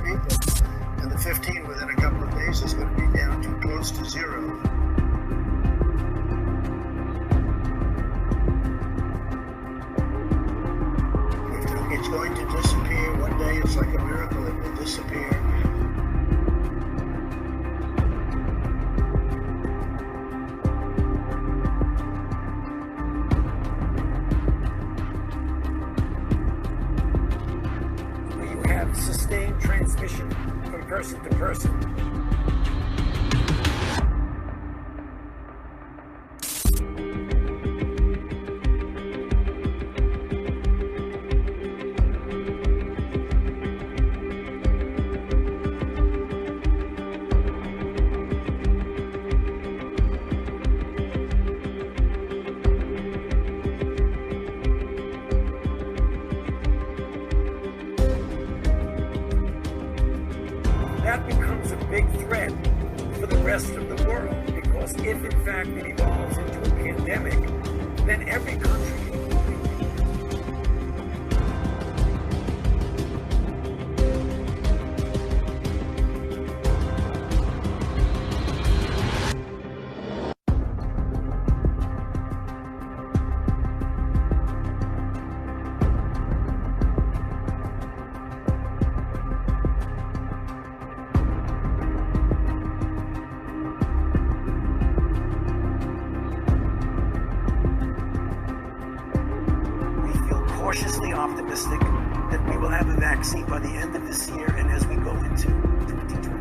people, and the 15 within a couple of days is going to be down to close to zero. It's going to disappear. One day it's like a miracle, it will disappear. You have sustained transmission from person to person. That becomes a big threat for the rest of the world, because if in fact it evolves into a pandemic, then every country cautiously optimistic that we will have a vaccine by the end of this year and as we go into 2021.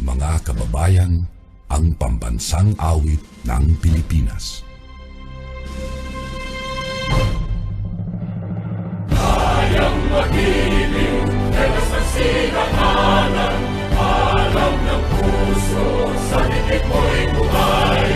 Mga kababayan, ang pambansang awit ng Pilipinas. Kayang magiliw, telas ng silanganan, alam ng puso, sa dikit mo'y buhay.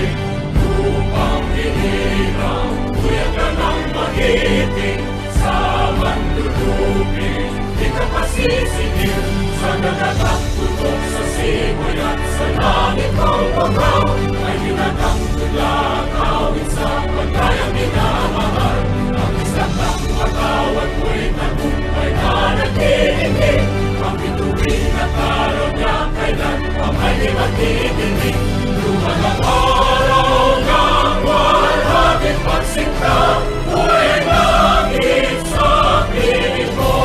Lupang hinirang, kuya ka ng magiting, sa mandulupin, di ka pasisingil, sa nagatang tutok sa simoy at sa langit ang pagaw, ay ginatang tulakawin sa pagkayang minamahal. Ang isang ng patawad mo'y tagumpay na nagtitingin, ang bituin at araw niya kailan pa may di magtitingin. Lumalang araw ng walhagin pagsikta, buhay langit sa piling mo.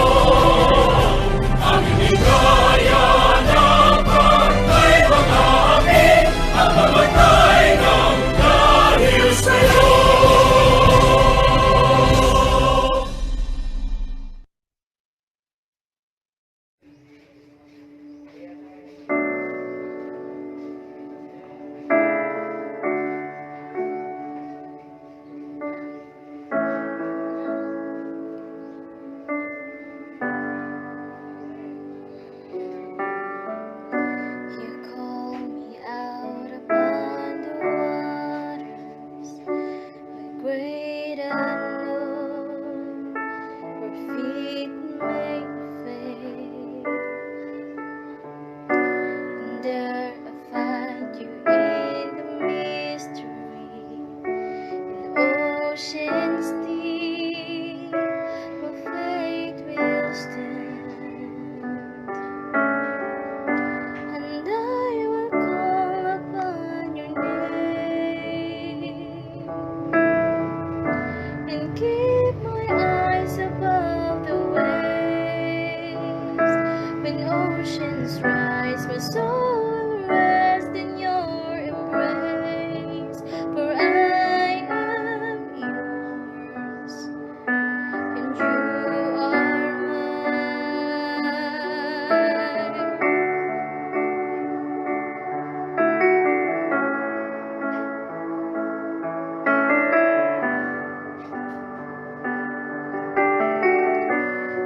Ang inigaya ng pagkay mga amin, ang mamatay ng dahil sa'yo.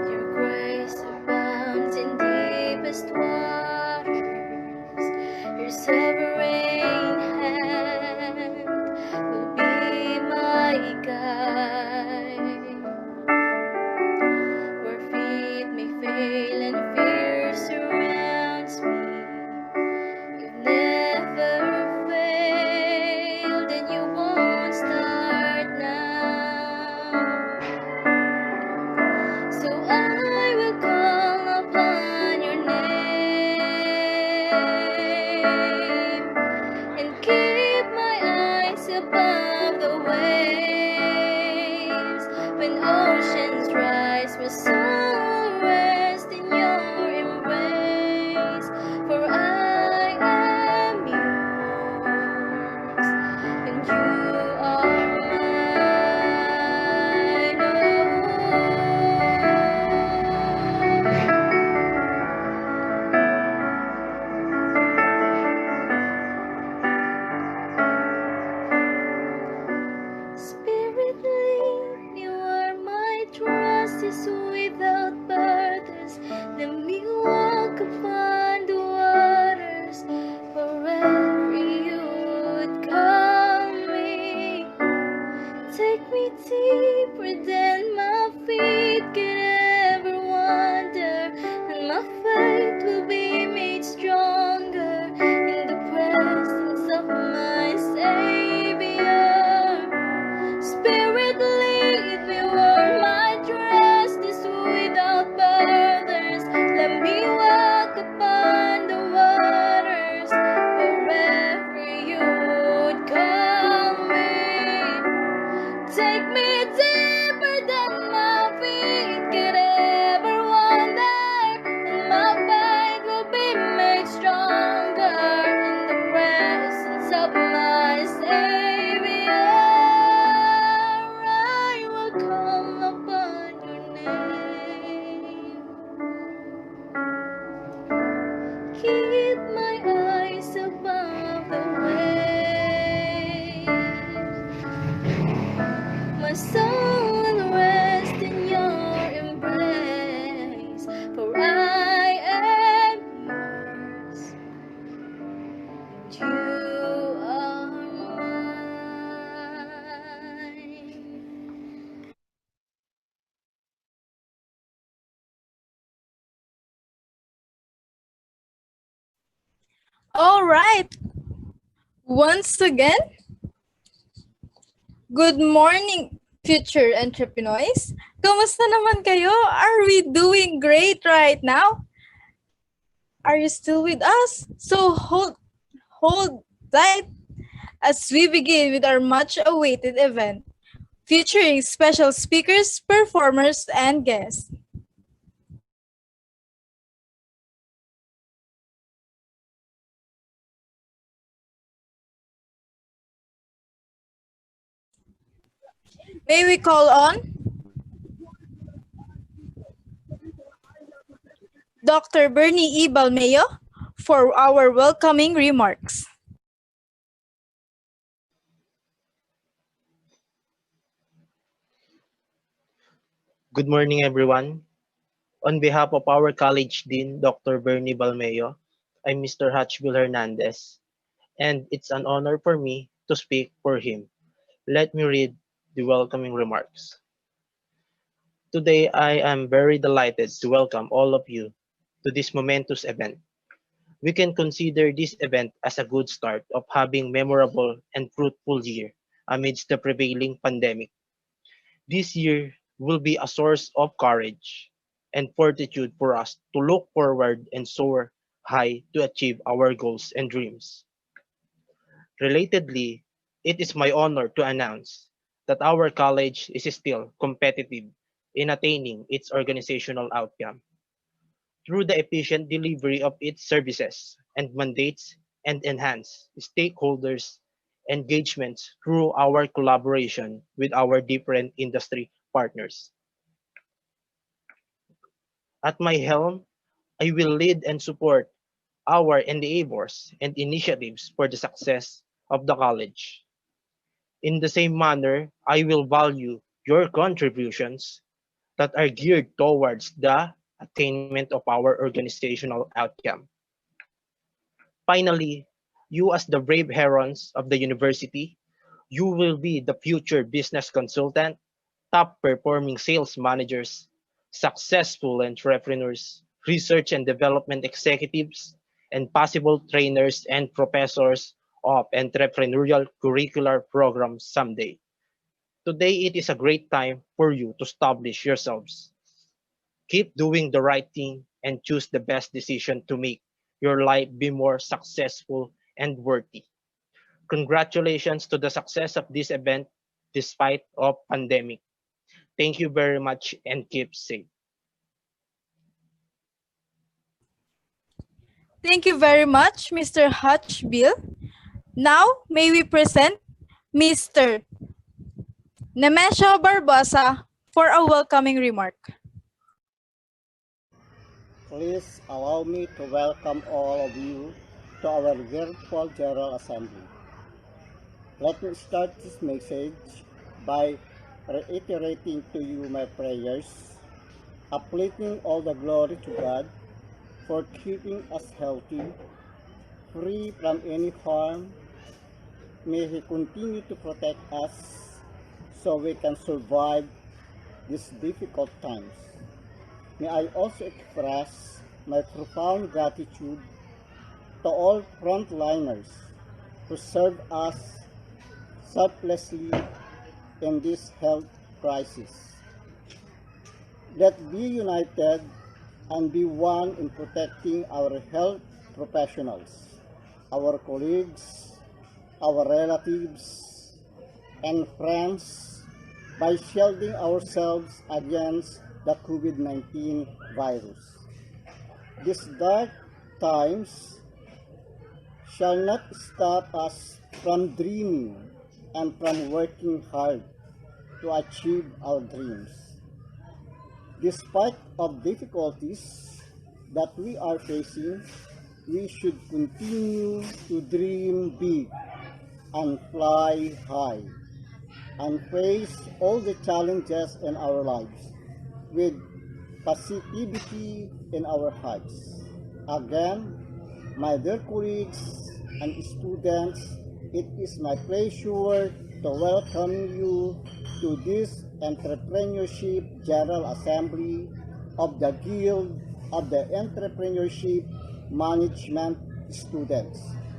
Your grace abounds in deepest waters. fail and fear surrounds me. You've never failed and you won't start now. So I will call upon your name and keep my eyes above the waves. When oceans rise, my soul will rest in your embrace. For I am yours, and you are mine. Spirit, lead me where my trust is without borders. Let me walk upon the waters wherever you would call me. Take me deeper than my feet could ever wander, and my faith will be made stronger in the presence of my Savior. Spirit, lead me where my trust is without borders. Let me walk upon the waters wherever you would call me. Take me deeper than my feet could ever wander, and my faith will be made stronger in the presence of my Savior. I will call upon your name. Keep my eyes above the waves. My soul will rest in your embrace, for I am yours, and you are mine. All right. Once again, good morning, future entrepreneurs. Kamusta naman kayo? Are we doing great right now? Are you still with us? So hold tight as we begin with our much-awaited event, featuring special speakers, performers, and guests. May we call on Dr. Bernie E. Balmeo for our welcoming remarks. Good morning, everyone. On behalf of our College Dean, Dr. Bernie Balmeo, I'm Mr. Hatchville Hernandez, and it's an honor for me to speak for him. Let me read the welcoming remarks. Today, I am very delighted to welcome all of you to this momentous event. We can consider this event as a good start of having memorable and fruitful year amidst the prevailing pandemic. This year will be a source of courage and fortitude for us to look forward and soar high to achieve our goals and dreams. Relatedly, it is my honor to announce that our college is still competitive in attaining its organizational outcome through the efficient delivery of its services and mandates and enhance stakeholders engagements through our collaboration with our different industry partners. At my helm, I will lead and support our endeavors and initiatives for the success of the college. In the same manner, I will value your contributions that are geared towards the attainment of our organizational outcome. Finally, you as the brave herons of the university, you will be the future business consultant, top performing sales managers, successful entrepreneurs, research and development executives, and possible trainers and professors of entrepreneurial curricular programs someday. Today, it is a great time for you to establish yourselves. Keep doing the right thing and choose the best decision to make your life be more successful and worthy. Congratulations to the success of this event despite of pandemic. Thank you very much and keep safe. Thank you very much, Mr. Hutch Bill. Now, may we present Mr. Nemesio Barbosa for a welcoming remark. Please allow me to welcome all of you to our virtual General Assembly. Let me start this message by reiterating to you my prayers, uplifting all the glory to God for keeping us healthy, free from any harm. May He continue to protect us so we can survive these difficult times. May I also express my profound gratitude to all frontliners who serve us selflessly in this health crisis. Let's be united and be one in protecting our health professionals, our colleagues, our relatives, and friends by shielding ourselves against the COVID-19 virus. These dark times shall not stop us from dreaming and from working hard to achieve our dreams. Despite of difficulties that we are facing, we should continue to dream big and fly high and face all the challenges in our lives with positivity in our hearts. Again, my dear colleagues and students, it is my pleasure to welcome you to this Entrepreneurship General Assembly of the Guild of the Entrepreneurship Management Students.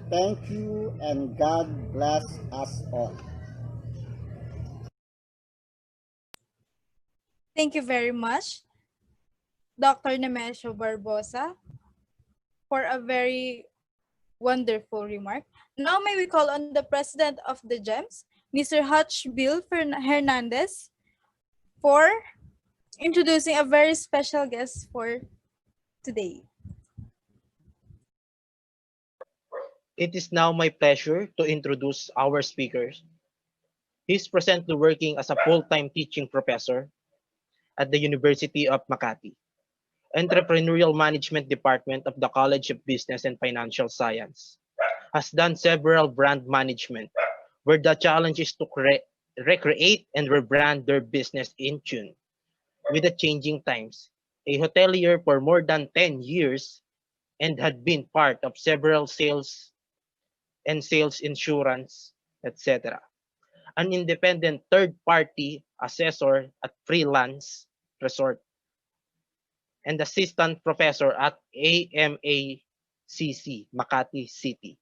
Thank you and God bless us all. Thank you very much, Dr. Nemesio Barbosa, for a very wonderful remark. Now may we call on the President of the GEMS, Mr. Hutch Bill Hernandez, for introducing a very special guest for today. It is now my pleasure to introduce our speakers. He is presently working as a full-time teaching professor at the University of Makati, Entrepreneurial Management Department of the College of Business and Financial Science. Has done several brand management, where the challenge is to recreate and rebrand their business in tune with the changing times. A hotelier for more than 10 years and had been part of several sales and sales insurance, etc. An independent third-party assessor at freelance resort and assistant professor at AMACC, Makati City.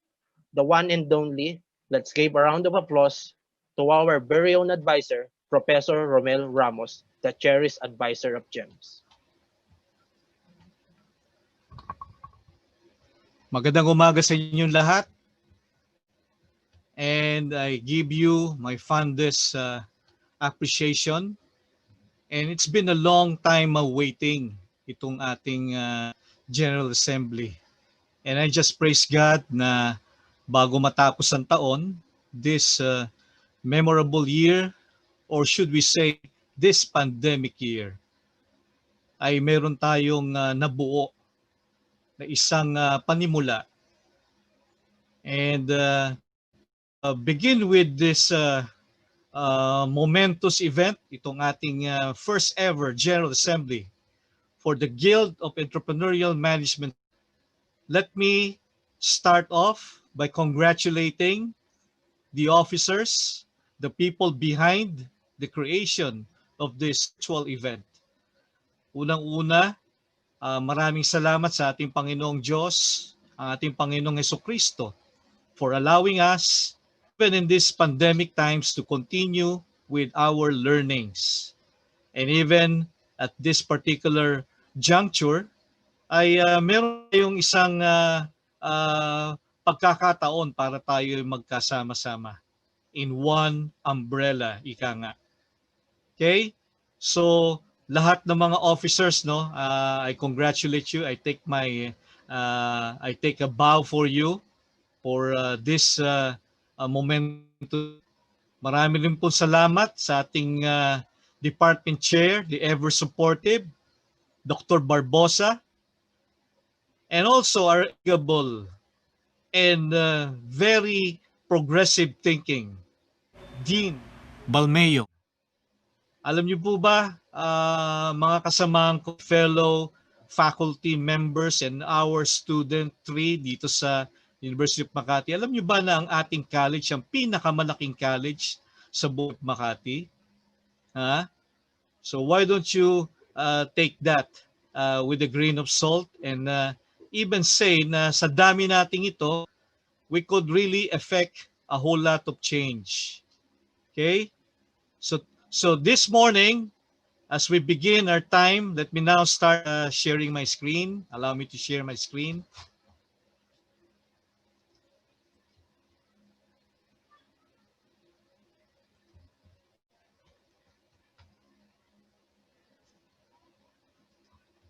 The one and only, let's give a round of applause to our very own advisor, Prof.Rommel Ramos, the cherished advisor of GEMS. Magandang umaga sa inyong lahat. And I give you my fondest appreciation. And it's been a long time waiting itong ating General Assembly. And I just praise God na bago matapos ang taon, this memorable year, or should we say this pandemic year, ay meron tayong nabuo na isang panimula. And begin with this momentous event, itong ating first ever General Assembly for the Guild of Entrepreneurial Management. Let me start off by congratulating the officers, the people behind the creation of this virtual event. Unang-una, maraming salamat sa ating Panginoong Diyos, ang ating Panginoong Hesukristo, for allowing us, even in these pandemic times, to continue with our learnings. And even at this particular juncture, ay meron tayong isang pagkakataon para tayo magkasama-sama in one umbrella, ika nga. Okay? So, lahat ng mga officers, no, I congratulate you. I take a bow for you for this moment. Marami rin po salamat sa ating department chair, the ever supportive Dr. Barbosa, and also our able and very progressive thinking Dean Balmeo. Alam niyo po ba, mga kasamahan ko, fellow faculty members and our student 3 dito sa University of Makati, alam niyo ba na ang ating college, ang pinakamalaking college sa buong Makati? Ha? So why don't you take that with a grain of salt and even say na sa dami nating ito, we could really affect a whole lot of change. Okay? So this morning, as we begin our time, let me now start sharing my screen. Allow me to share my screen.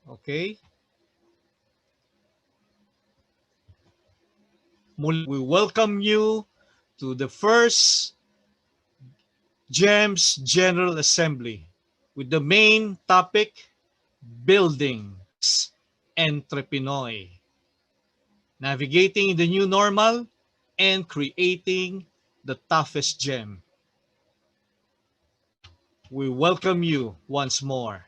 Okay. We welcome you to the first GEMS General Assembly with the main topic, building EntrepreneurialManagement, navigating in the new normal and creating the toughest gem. We welcome you once more.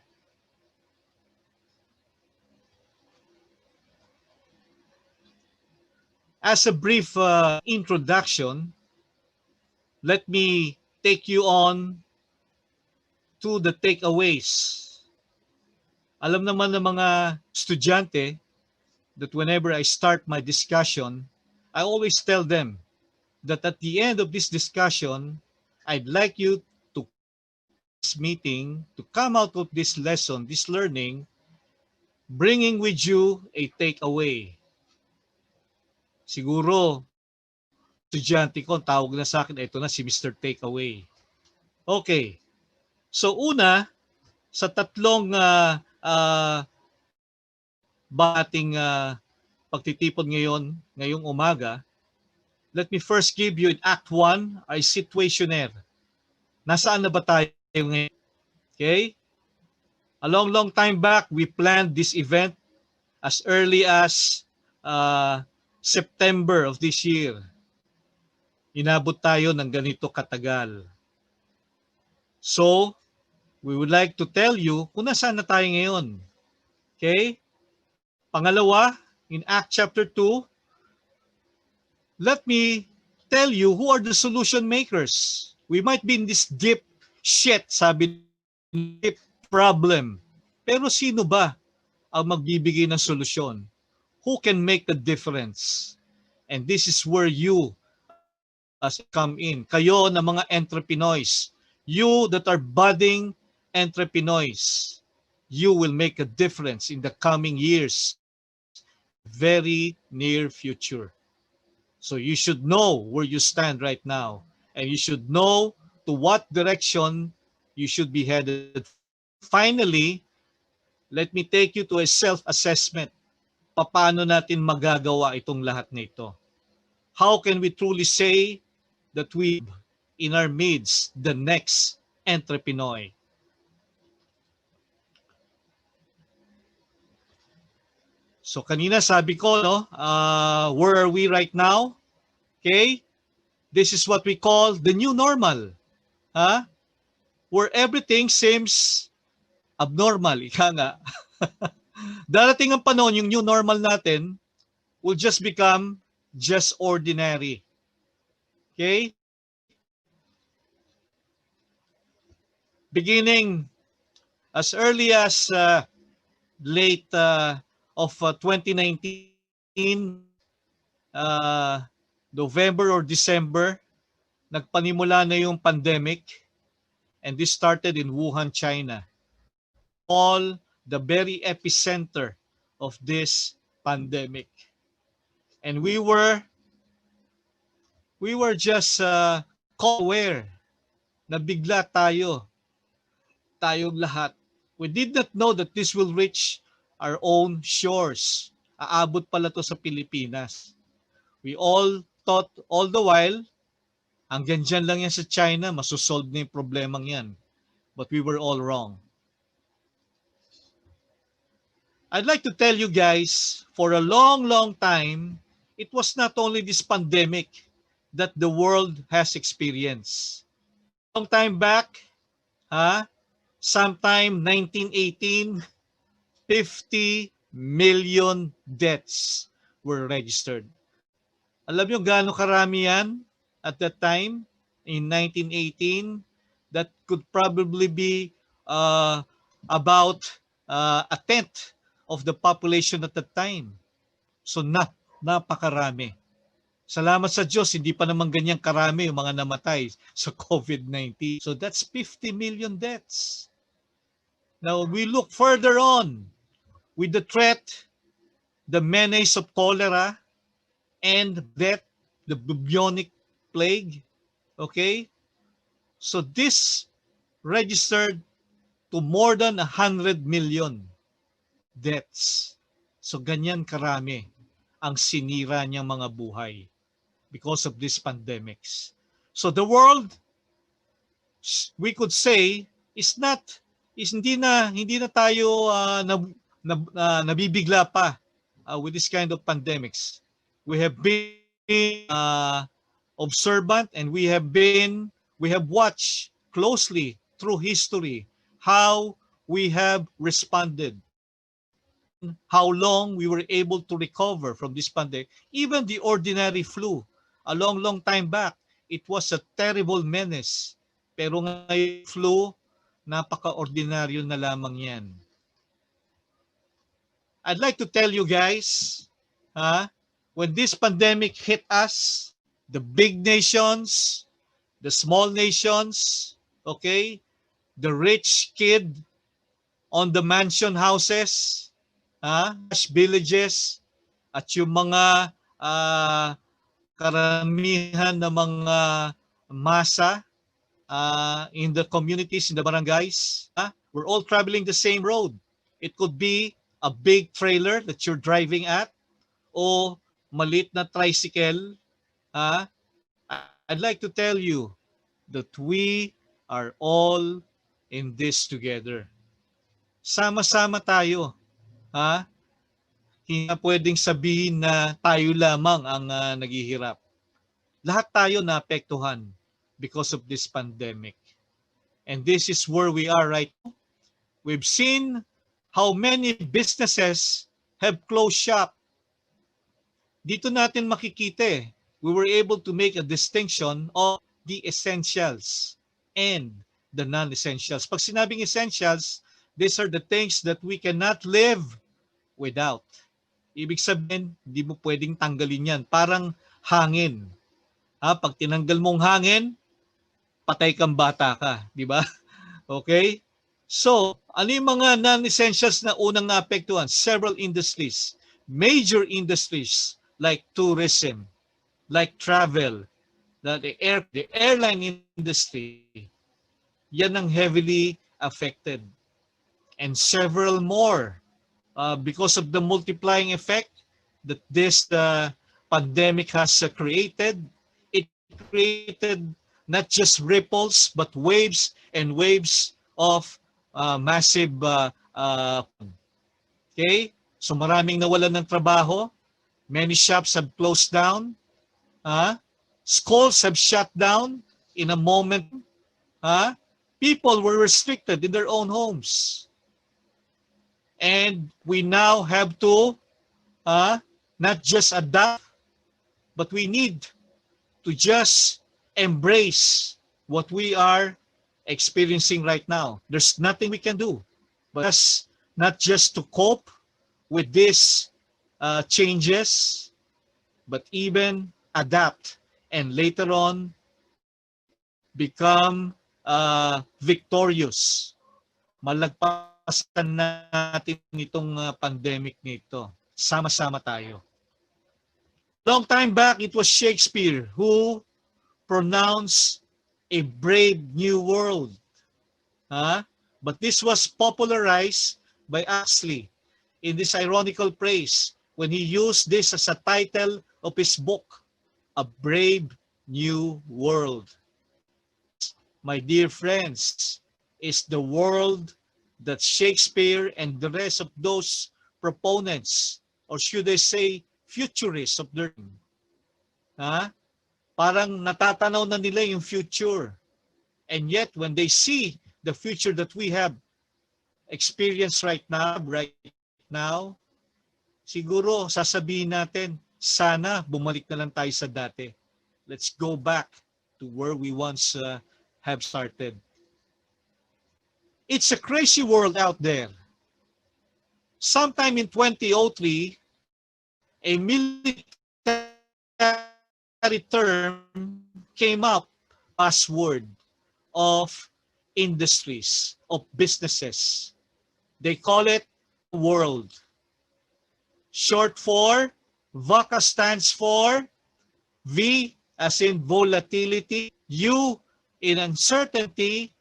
As a brief introduction, let me take you on to the takeaways. Alam naman ng mga estudyante that whenever I start my discussion, I always tell them that at the end of this discussion, I'd like you to this meeting, to come out of this lesson, this learning, bringing with you a takeaway. Siguro, estudyante ko, tawag na sa akin, ito na si Mr. Takeaway. Okay. So una, sa tatlong bating pagtitipon ngayong umaga, let me first give you in Act 1 ay situationnaire. Nasaan na ba tayo ngayon? Okay? A long time back, we planned this event as early as September of this year. Inabot tayo ng ganito katagal. So, we would like to tell you kung nasaan na tayo ngayon. Okay? Pangalawa, in Act Chapter 2, let me tell you who are the solution makers. We might be in this deep shit, sabi, deep problem. Pero sino ba ang magbibigay ng solusyon? Who can make the difference? And this is where you come in. Kayo na mga entrepreneurs, you that are budding entrepreneurs, you will make a difference in the coming years, very near future. So you should know where you stand right now, and you should know to what direction you should be headed. Finally, let me take you to a self-assessment. Paano natin magagawa itong lahat nito? How can we truly say that we in our midst the next Entrepreneurial? So kanina sabi ko, no, where are we right now? Okay? This is what we call the new normal. Huh? Where everything seems abnormal. Ika nga. Darating ang panahon, yung new normal natin will just become just ordinary. Okay? Beginning as early as late of 2019, November or December, nagpanimula na yung pandemic, and this started in Wuhan, China. All the very epicenter of this pandemic. And we were just caught aware na bigla tayong lahat. We did not know that this will reach our own shores. Aabot pala to sa Pilipinas. We all thought all the while, hanggang dyan lang yan sa China, masusolve na yung problemang yan. But we were all wrong. I'd like to tell you guys, for a long, long time, it was not only this pandemic that the world has experienced. Long time back, sometime 1918, 50 million deaths were registered. Alam niyo gaano karami yan at that time in 1918? That could probably be about a tenth of the population at that time. So napakarami. Salamat sa Diyos, hindi pa naman ganyang karami yung mga namatay sa COVID-19. So that's 50 million deaths. Now we look further on with the threat, the menace of cholera, and death, the bubonic plague. Okay? So this registered to more than 100 million deaths. So ganyan karami ang sinira niyang mga buhay because of these pandemics. So the world, we could say, hindi na tayo nabibigla pa with this kind of pandemics. We have been observant, and we have watched closely through history how we have responded, how long we were able to recover from this pandemic. Even the ordinary flu, a long time back, it was a terrible menace. Pero ngayon flu, napaka-ordinaryo na lamang yan. I'd like to tell you guys, when this pandemic hit us, the big nations, the small nations, okay, the rich kid on the mansion houses, villages, at yung mga karamihan na mga masa in the communities, in the barangays, we're all traveling the same road. It could be a big trailer that you're driving at, o maliit na tricycle. I'd like to tell you that we are all in this together. Sama-sama tayo. Hindi na pwedeng sabihin na tayo lamang ang naghihirap. Lahat tayo naapektuhan because of this pandemic. And this is where we are right now. We've seen how many businesses have closed shop. Dito natin makikita we were able to make a distinction of the essentials and the non-essentials. Pag sinabing essentials, these are the things that we cannot live without. Ibig sabihin, hindi mo pwedeng tanggalin yan. Parang hangin. Pag tinanggal mong hangin, patay kang bata ka. Di ba? Okay? So, ano yung mga non-essentials na unang naapektuhan? Several industries. Major industries like tourism, like travel, the airline industry. Yan ang heavily affected. And several more. Because of the multiplying effect that this pandemic has created, it created not just ripples, but waves and waves of massive, okay? So maraming nawalan ng trabaho, many shops have closed down, schools have shut down in a moment, people were restricted in their own homes. And we now have to not just adapt, but we need to just embrace what we are experiencing right now. There's nothing we can do but just not just to cope with these changes, but even adapt and later on become victorious. Malagpasan natin itong pandemic nito. Sama-sama tayo. Long time back, it was Shakespeare who pronounced a brave new world. But this was popularized by Huxley in this ironical phrase when he used this as a title of his book, A Brave New World. My dear friends, is the world that Shakespeare and the rest of those proponents, or should I say futurists of their time, parang natatanaw na nila yung future. And yet, when they see the future that we have experienced right now, siguro sasabihin natin, sana bumalik na lang tayo sa dati. Let's go back to where we once have started. It's a crazy world out there. Sometime in 2003, a military term came up, password of industries, of businesses. They call it world. Short for VUCA stands for V as in volatility, U in uncertainty,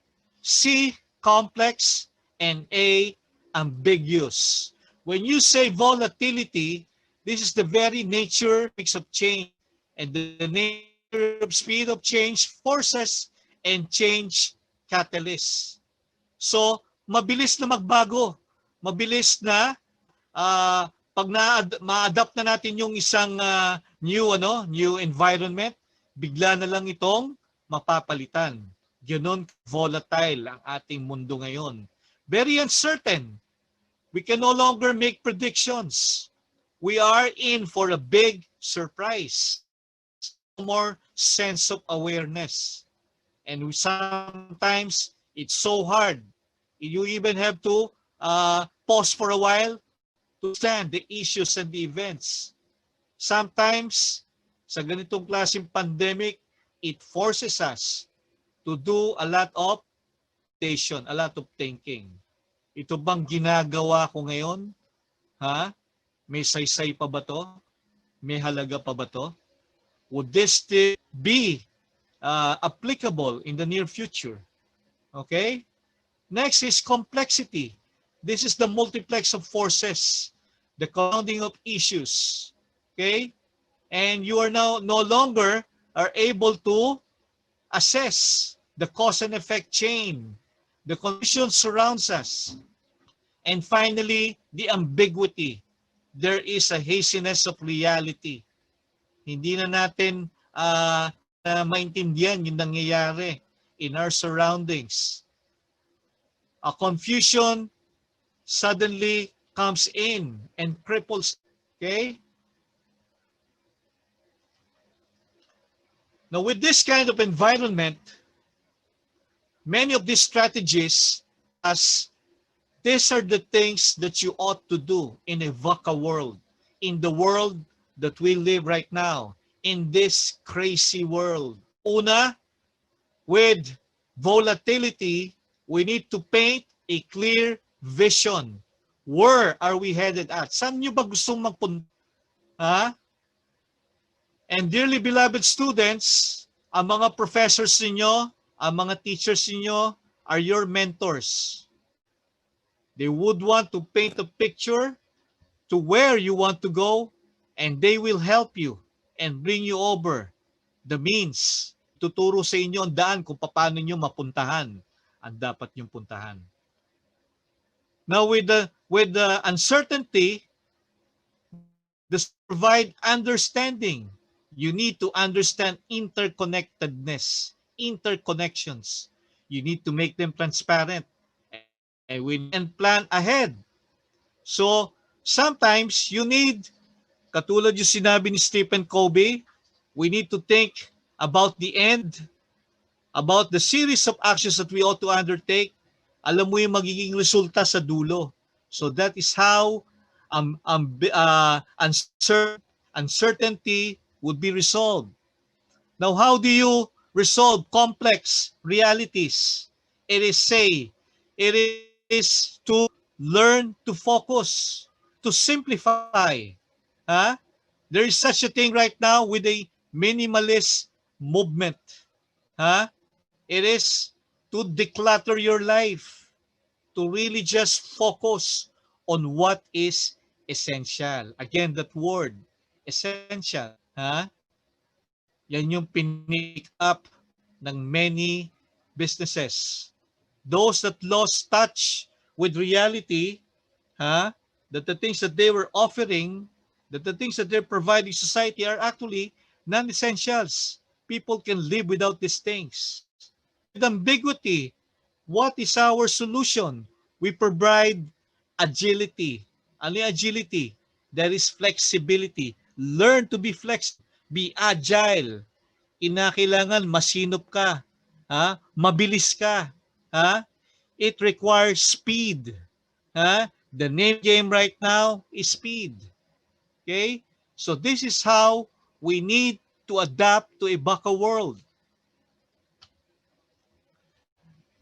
C complex, and A ambiguous. When you say volatility, this is the very nature of change, and the nature of speed of change forces and change catalysts. So, mabilis na magbago. Mabilis na pag ma-adapt na natin yung isang new environment, bigla na lang itong mapapalitan. Ganon volatile ang ating mundo ngayon. Very uncertain. We can no longer make predictions. We are in for a big surprise. More sense of awareness. And sometimes it's so hard. You even have to pause for a while to understand the issues and the events. Sometimes, sa ganitong klaseng pandemic, it forces us to do a lot of meditation, a lot of thinking. Ito bang ginagawa ko ngayon? May saysay pa ba to? May halaga pa ba to? Would this still be applicable in the near future? Okay? Next is complexity. This is the multiplex of forces, the compounding of issues. Okay? And you are now no longer are able to assess the cause and effect chain, the conditions surrounds us. And finally, the ambiguity. There is a haziness of reality. Hindi na natin maintindihan yung nangyayari in our surroundings. A confusion suddenly comes in and cripples. Okay? Now, with this kind of environment, many of these strategies, as these are the things that you ought to do in a VUCA world, in the world that we live right now, in this crazy world. Una, with volatility, we need to paint a clear vision. Where are we headed at? Saan nyo ba gustong magpunta? And dearly beloved students, ang mga professors ninyo, ang mga teachers ninyo are your mentors. They would want to paint a picture to where you want to go, and they will help you and bring you over the means. Tuturo sa inyo ang daan kung paano nyo mapuntahan ang dapat nyong puntahan. Now with the uncertainty, this provide understanding. You need to understand interconnectedness, interconnections. You need to make them transparent, and we can plan ahead. So sometimes you need, katulad yung sinabi ni Stephen Covey, we need to think about the end, about the series of actions that we ought to undertake. Alam mo yung magiging resulta sa dulo. So that is how uncertainty would be resolved. Now, how do you resolve complex realities? It is to learn to focus, to simplify. Huh? There is such a thing right now with a minimalist movement. Huh? It is to declutter your life, to really just focus on what is essential. Again, that word, essential. Huh? Yan yung pinick up ng many businesses. Those that lost touch with reality, huh? That the things that they were offering, that the things that they're providing society are actually non-essentials. People can live without these things. With ambiguity, what is our solution? We provide agility. Ano yung agility? There is flexibility. Learn to be flexible. Be agile. Kinakailangan masinop ka. Ha? Mabilis ka. Ha? It requires speed. Ha? The name game right now is speed. Okay? So this is how we need to adapt to a VUCA world.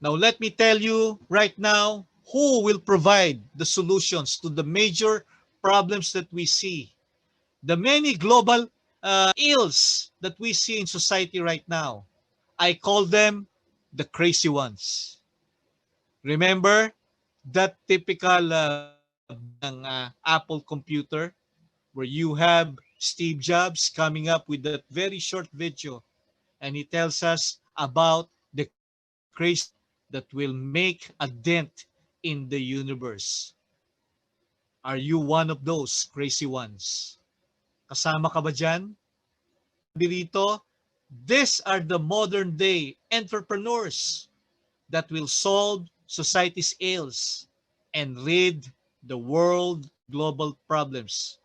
Now let me tell you right now who will provide the solutions to the major problems that we see. The many global ills that we see in society right now. I call them the crazy ones. Remember that typical ng Apple computer where you have Steve Jobs coming up with that very short video, and he tells us about the crazy that will make a dent in the universe. Are you one of those crazy ones? Kasama ka ba dyan? Dito, these are the modern day entrepreneurs that will solve society's ills and rid the world global problems.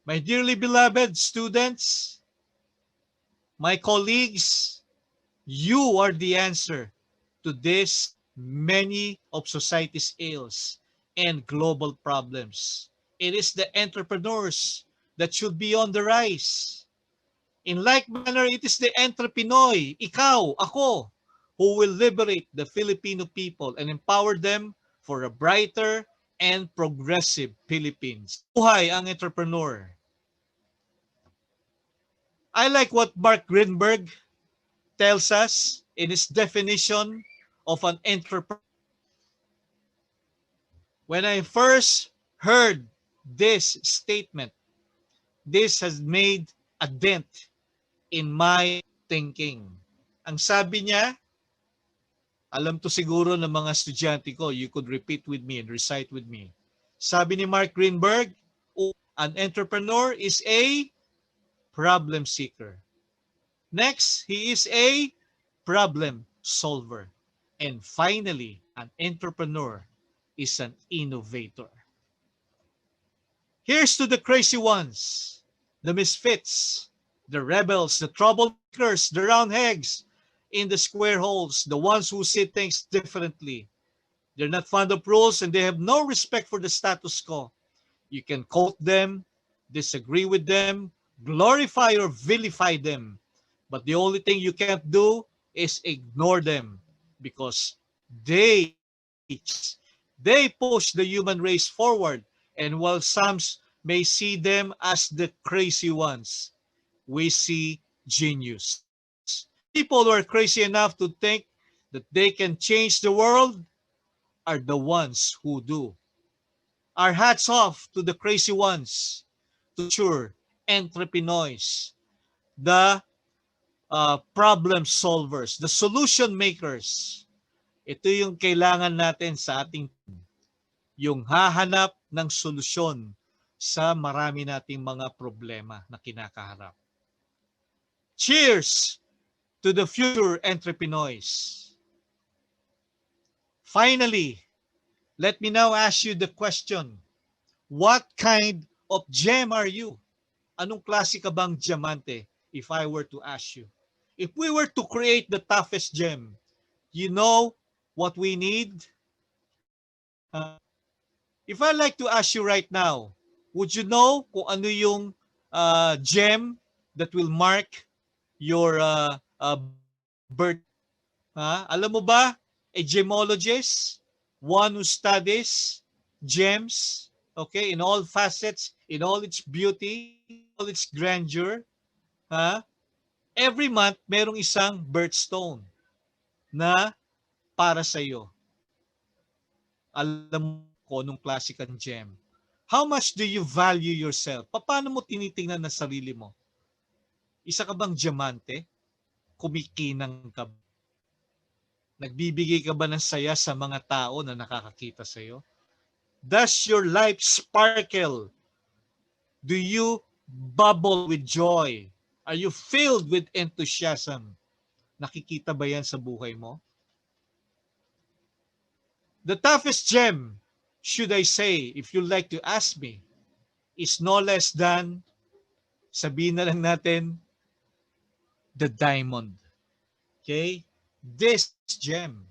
My dearly beloved students, my colleagues, you are the answer to this many of society's ills and global problems. It is the entrepreneurs that should be on the rise. In like manner, it is the EntrePinoy, ikaw, ako, who will liberate the Filipino people and empower them for a brighter and progressive Philippines. Buhay ang entrepreneur. I like what Mark Greenberg tells us in his definition of an entrepreneur. When I first heard this statement, this has made a dent in my thinking. Ang sabi niya, alam to siguro ng mga estudyante ko, you could repeat with me and recite with me. Sabi ni Mark Greenberg, an entrepreneur is a problem seeker. Next, he is a problem solver. And finally, an entrepreneur is an innovator. Here's to the crazy ones, the misfits, the rebels, the troublemakers, the roundheads in the square holes, the ones who see things differently. They're not fond of rules and they have no respect for the status quo. You can quote them, disagree with them, glorify or vilify them. But the only thing you can't do is ignore them because they push the human race forward. And while some may see them as the crazy ones, we see genius. People who are crazy enough to think that they can change the world are the ones who do. Our hats off to the crazy ones, to sure entrepreneurs, the problem solvers, the solution makers. Ito yung kailangan natin sa ating yung hahanap ng solusyon sa marami nating mga problema na kinakaharap. Cheers to the future entrepreneurs. Finally, let me now ask you the question, what kind of gem are you? Anong klase ka bang diamante, if I were to ask you? If we were to create the toughest gem, you know what we need? If I like to ask you right now, would you know kung ano yung gem that will mark your birth? Alam mo ba, a gemologist, one who studies gems, okay, in all facets, in all its beauty, all its grandeur, ha? Every month, merong isang birthstone na para sa iyo. Alam mo kung anong klase kang gem. How much do you value yourself? Paano mo tinitingnan na sarili mo? Isa ka bang diamante? Kumikinang ka ba? Nagbibigay ka ba ng saya sa mga tao na nakakakita sa iyo? Does your life sparkle? Do you bubble with joy? Are you filled with enthusiasm? Nakikita ba yan sa buhay mo? The toughest gem, should I say, if you'd like to ask me, is no less than, sabihin na lang natin, the diamond. Okay? This gem.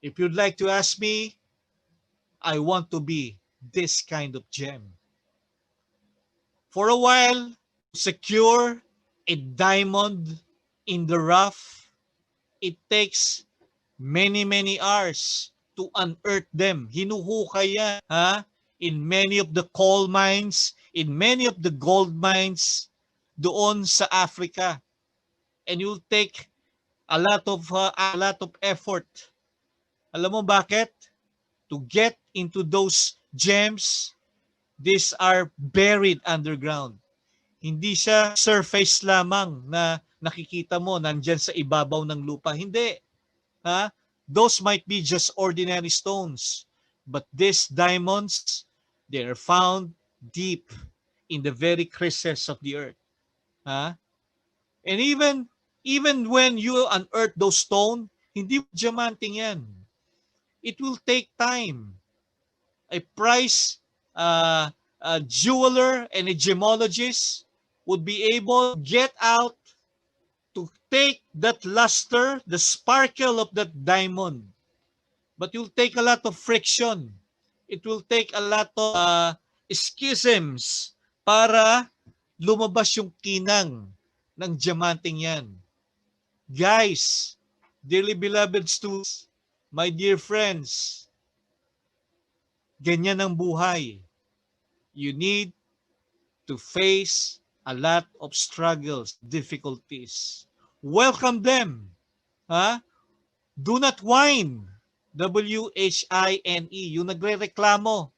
If you'd like to ask me, I want to be this kind of gem. For a while, secure a diamond in the rough, it takes many hours to unearth them. Hinuhukay yan, in many of the coal mines, in many of the gold mines doon sa Africa. And you'll take a lot of effort. Alam mo bakit? To get into those gems, these are buried underground. Hindi siya surface lamang na nakikita mo nandyan sa ibabaw ng lupa. Hindi. Those might be just ordinary stones. But these diamonds, they are found deep in the very crevices of the earth. And even when you unearth those stones, hindi diamanting yan. It will take time. A prize a jeweler and a gemologist would be able to get out to take that luster, the sparkle of that diamond. But it will take a lot of friction. It will take a lot of schisms para lumabas yung kinang ng diamanting yan. Guys, dearly beloved students, my dear friends, ganyan ang buhay. You need to face a lot of struggles, difficulties. Welcome them. Do not whine. W-H-I-N-E. Yung nagre-reklamo.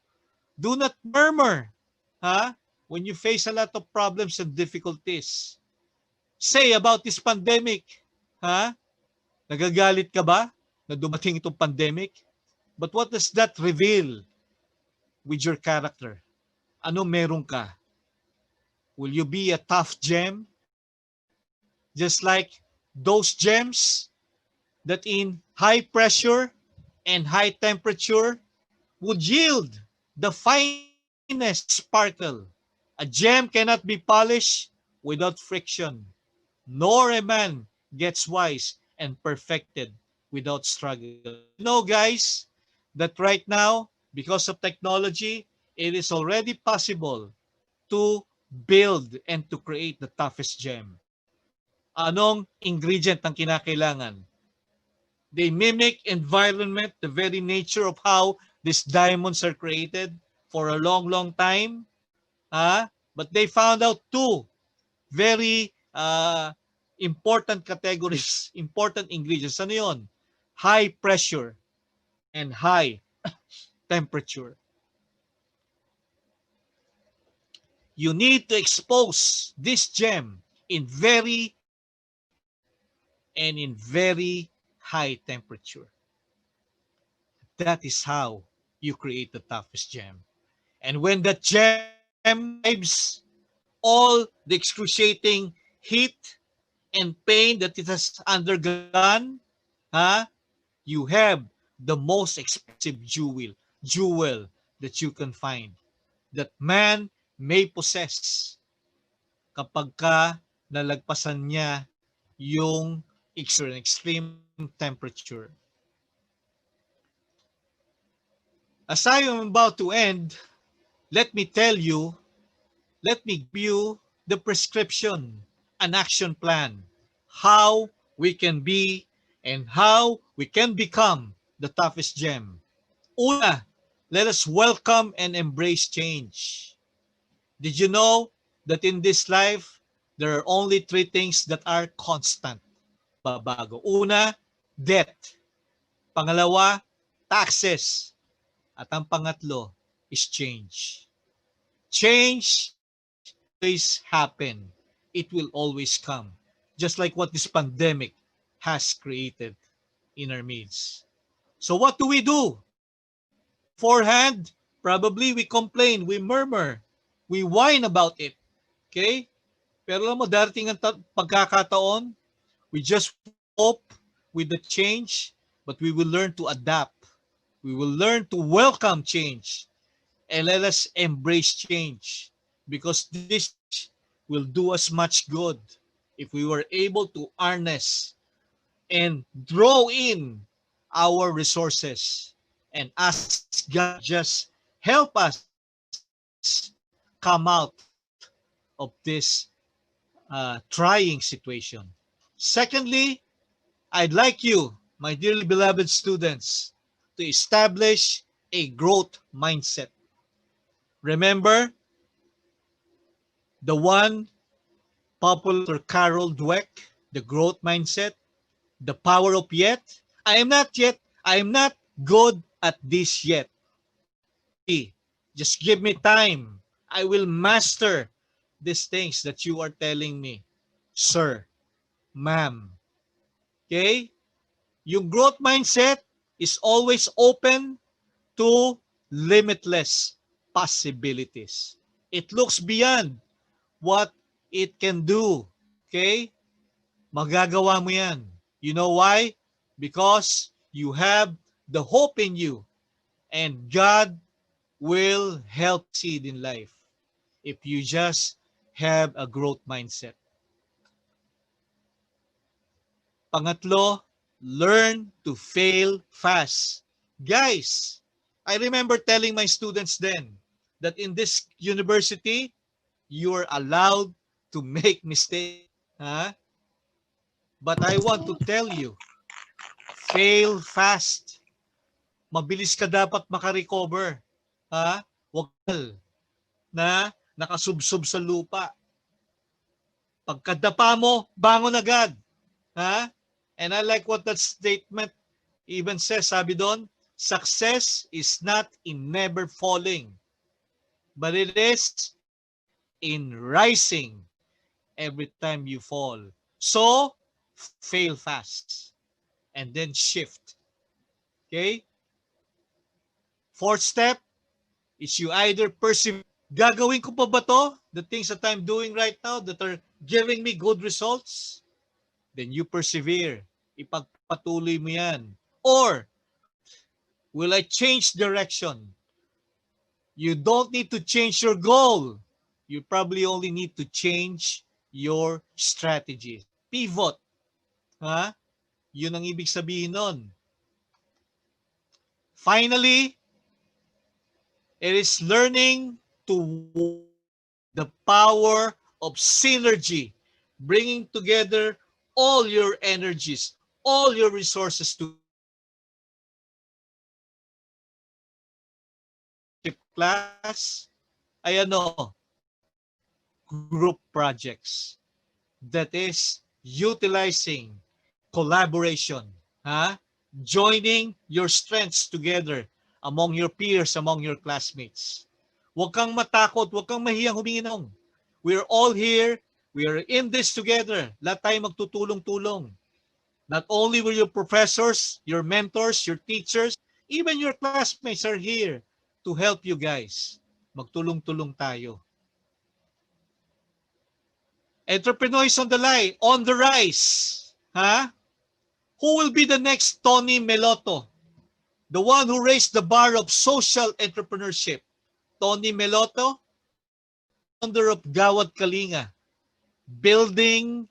Do not murmur. When you face a lot of problems and difficulties. Say about this pandemic. Nagagalit ka ba na dumating itong pandemic? But what does that reveal with your character? Ano meron ka? Will you be a tough gem? Just like those gems that in high pressure and high temperature would yield the finest sparkle. A gem cannot be polished without friction, nor a man gets wise and perfected without struggle. You know, guys, that right now, because of technology, it is already possible to build and to create the toughest gem. Anong ingredient ang kinakailangan? They mimic environment, the very nature of how these diamonds are created for a long time. But they found out two very important categories, important ingredients. Ano yun? High pressure and high temperature. You need to expose this gem in very high temperature. That is how you create the toughest gem. And when that gem survives all the excruciating heat and pain that it has undergone, you have the most expensive jewel that you can find, that man may possess kapag ka nalagpasan niya yung extreme temperature. As I am about to end, let me tell you, let me give you the prescription, an action plan, how we can be and how we can become the toughest gem. Una, let us welcome and embrace change. Did you know that in this life, there are only three things that are constant, babago? Una, death. Pangalawa, taxes. At ang pangatlo is change. Change always happen. It will always come. Just like what this pandemic has created in our midst. So what do we do? Beforehand, probably we complain, we murmur, we whine about it. Okay? Pero alam mo, darating ang pagkakataon, we just hope with the change, but we will learn to adapt. We will learn to welcome change. And let us embrace change. Because this will do us much good if we were able to harness and draw in our resources and ask God just help us come out of this trying situation. Secondly, I'd like you, my dearly beloved students, to establish a growth mindset. Remember the one popular Carol Dweck, the growth mindset, the power of yet. I am not good at this yet. Just give me time. I will master these things that you are telling me, sir, ma'am. Okay? Yung growth mindset is always open to limitless possibilities. It looks beyond what it can do. Okay? Magagawa mo yan. You know why? Because you have the hope in you and God will help succeed in life if you just have a growth mindset. Pangatlo, learn to fail fast. Guys, I remember telling my students then that in this university, you are allowed to make mistakes. Huh? But I want to tell you, fail fast. Mabilis ka dapat makarecover. Ha? Huwag na nakasubsob sa lupa. Pagkadapa mo, bangon agad. Ha? And I like what that statement even says, sabi doon, success is not in never falling, but it is in rising every time you fall. So, fail fast and then shift. Okay? Fourth step is you either persevere. Gagawin ko pa ba to? The things that I'm doing right now that are giving me good results? Then you persevere. Ipagpatuloy mo yan. Or, will I change direction? You don't need to change your goal. You probably only need to change your strategy. Pivot. Ha? Yun ang ibig sabihin nun. Finally, it is learning to the power of synergy, bringing together all your energies, all your resources to class, ay ano, group projects. That is utilizing collaboration, ha? Joining your strengths together among your peers, among your classmates. Huwag kang matakot, huwag kang mahiyang humingi ng. We're all here, we are in this together. Lahat tayo magtutulong-tulong. Not only will your professors, your mentors, your teachers, even your classmates are here to help you guys. Magtulong-tulong tayo. Entrepreneurs on the rise. Huh? Who will be the next Tony Melotto? The one who raised the bar of social entrepreneurship. Tony Melotto, founder of Gawad Kalinga, building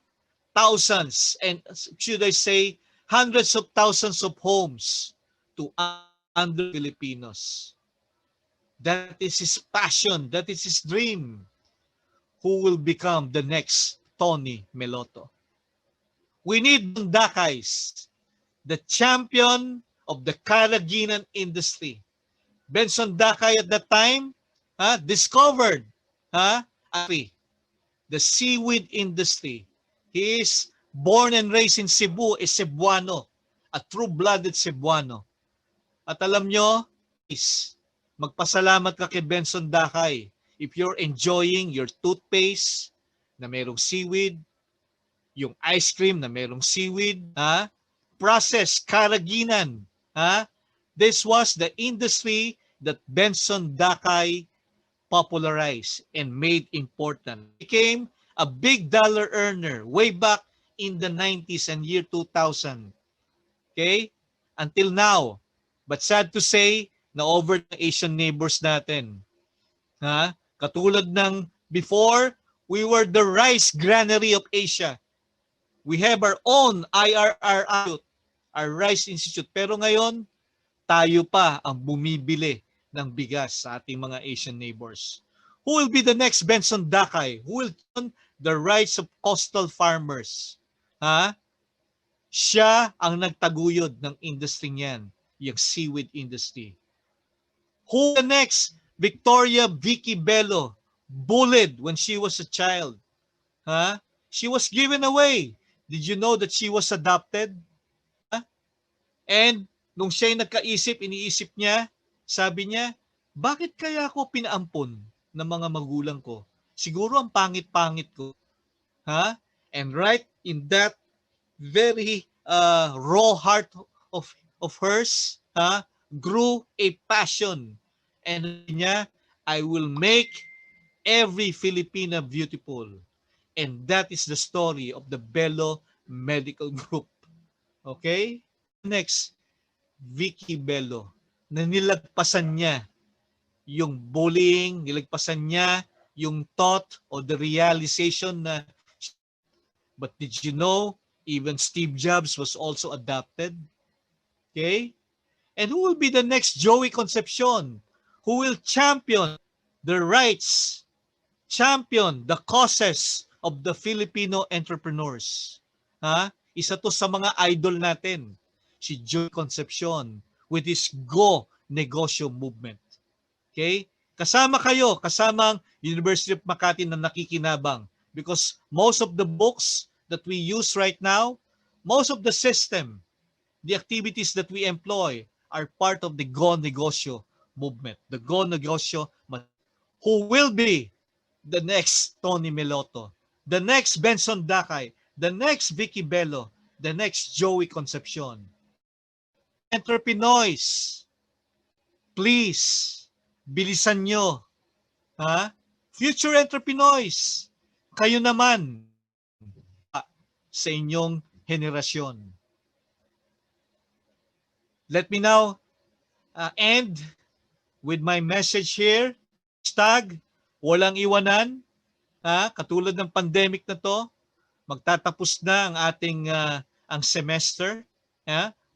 thousands and should I say hundreds of thousands of homes to under Filipinos. That is his passion. That is his dream. Who will become the next Tony Meloto? We need Dakais, the champion of the Karaginan industry. Benson Dakay at that time discovered the seaweed industry. He is born and raised in Cebu, a Cebuano, a true-blooded Cebuano. At alam nyo, please, magpasalamat ka kay Benson Dakay if you're enjoying your toothpaste na merong seaweed, yung ice cream na merong seaweed, processed karaginan. This was the industry that Benson Dakay popularized and made important. Became a big dollar earner way back in the 90s and year 2000. Okay? Until now. But sad to say, na over the Asian neighbors natin. Katulad ng before, we were the rice granary of Asia. We have our own IRR, our rice institute. Pero ngayon, tayo pa ang bumibili ng bigas sa ating mga Asian neighbors. Who will be the next Benson Dakay? Who will turn the rights of coastal farmers? Siya ang nagtaguyod ng industry niyan, yung seaweed industry. Who the next? Victoria Vicky Bello, bullied when she was a child. She was given away. Did you know that she was adopted? And nung siya'y nagkaisip, iniisip niya, sabi niya, bakit kaya ako pinaampon ng mga magulang ko? Siguro ang pangit-pangit ko. And right in that very raw heart of hers, grew a passion. And niya, I will make every Filipina beautiful. And that is the story of the Bello Medical Group. Okay? Next, Vicky Bello, na nilagpasan niya yung bullying, nilagpasan niya yung thought or the realization na, but did you know, even Steve Jobs was also adopted? Okay? And who will be the next Joey Concepcion? Who will champion the rights, champion the causes of the Filipino entrepreneurs? Isa to sa mga idol natin, si Joey Concepcion with his Go Negosyo movement. Okay? Kasama kayo, kasama ang University of Makati na nakikinabang because most of the books that we use right now, most of the system, the activities that we employ are part of the Go Negosyo movement. The Go Negosyo, who will be the next Tony Meloto, the next Benson Dakay, the next Vicky Bello, the next Joey Concepcion. EntrepreNoys, please, bilisan nyo. Future EntrepreNoys, kayo naman sa inyong henerasyon. Let me now end with my message here. Hashtag, walang iwanan. Katulad ng pandemic na to, magtatapos na ang ating ang semester.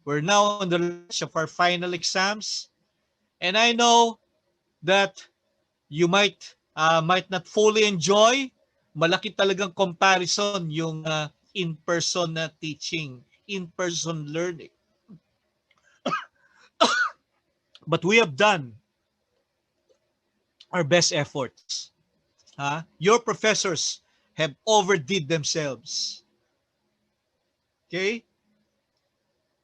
We're now on the launch of our final exams. And I know that you might not fully enjoy. Malaki talagang comparison yung in-person na teaching, in-person learning. But we have done our best efforts. Your professors have overdid themselves. Okay?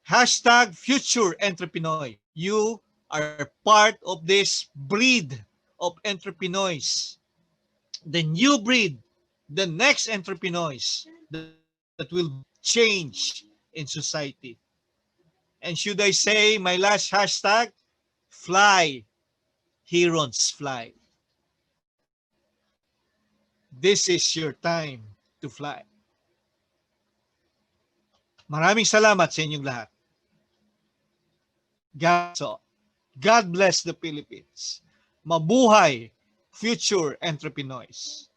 Hashtag Future EntrepreNoy. You are part of this breed of EntrepreNoys. The new breed, the next EntrepreNoys that will change in society. And should I say my last hashtag? Fly, Herons fly. This is your time to fly. Maraming salamat sa inyong lahat. God bless the Philippines. Mabuhay, future EntrepreNoys.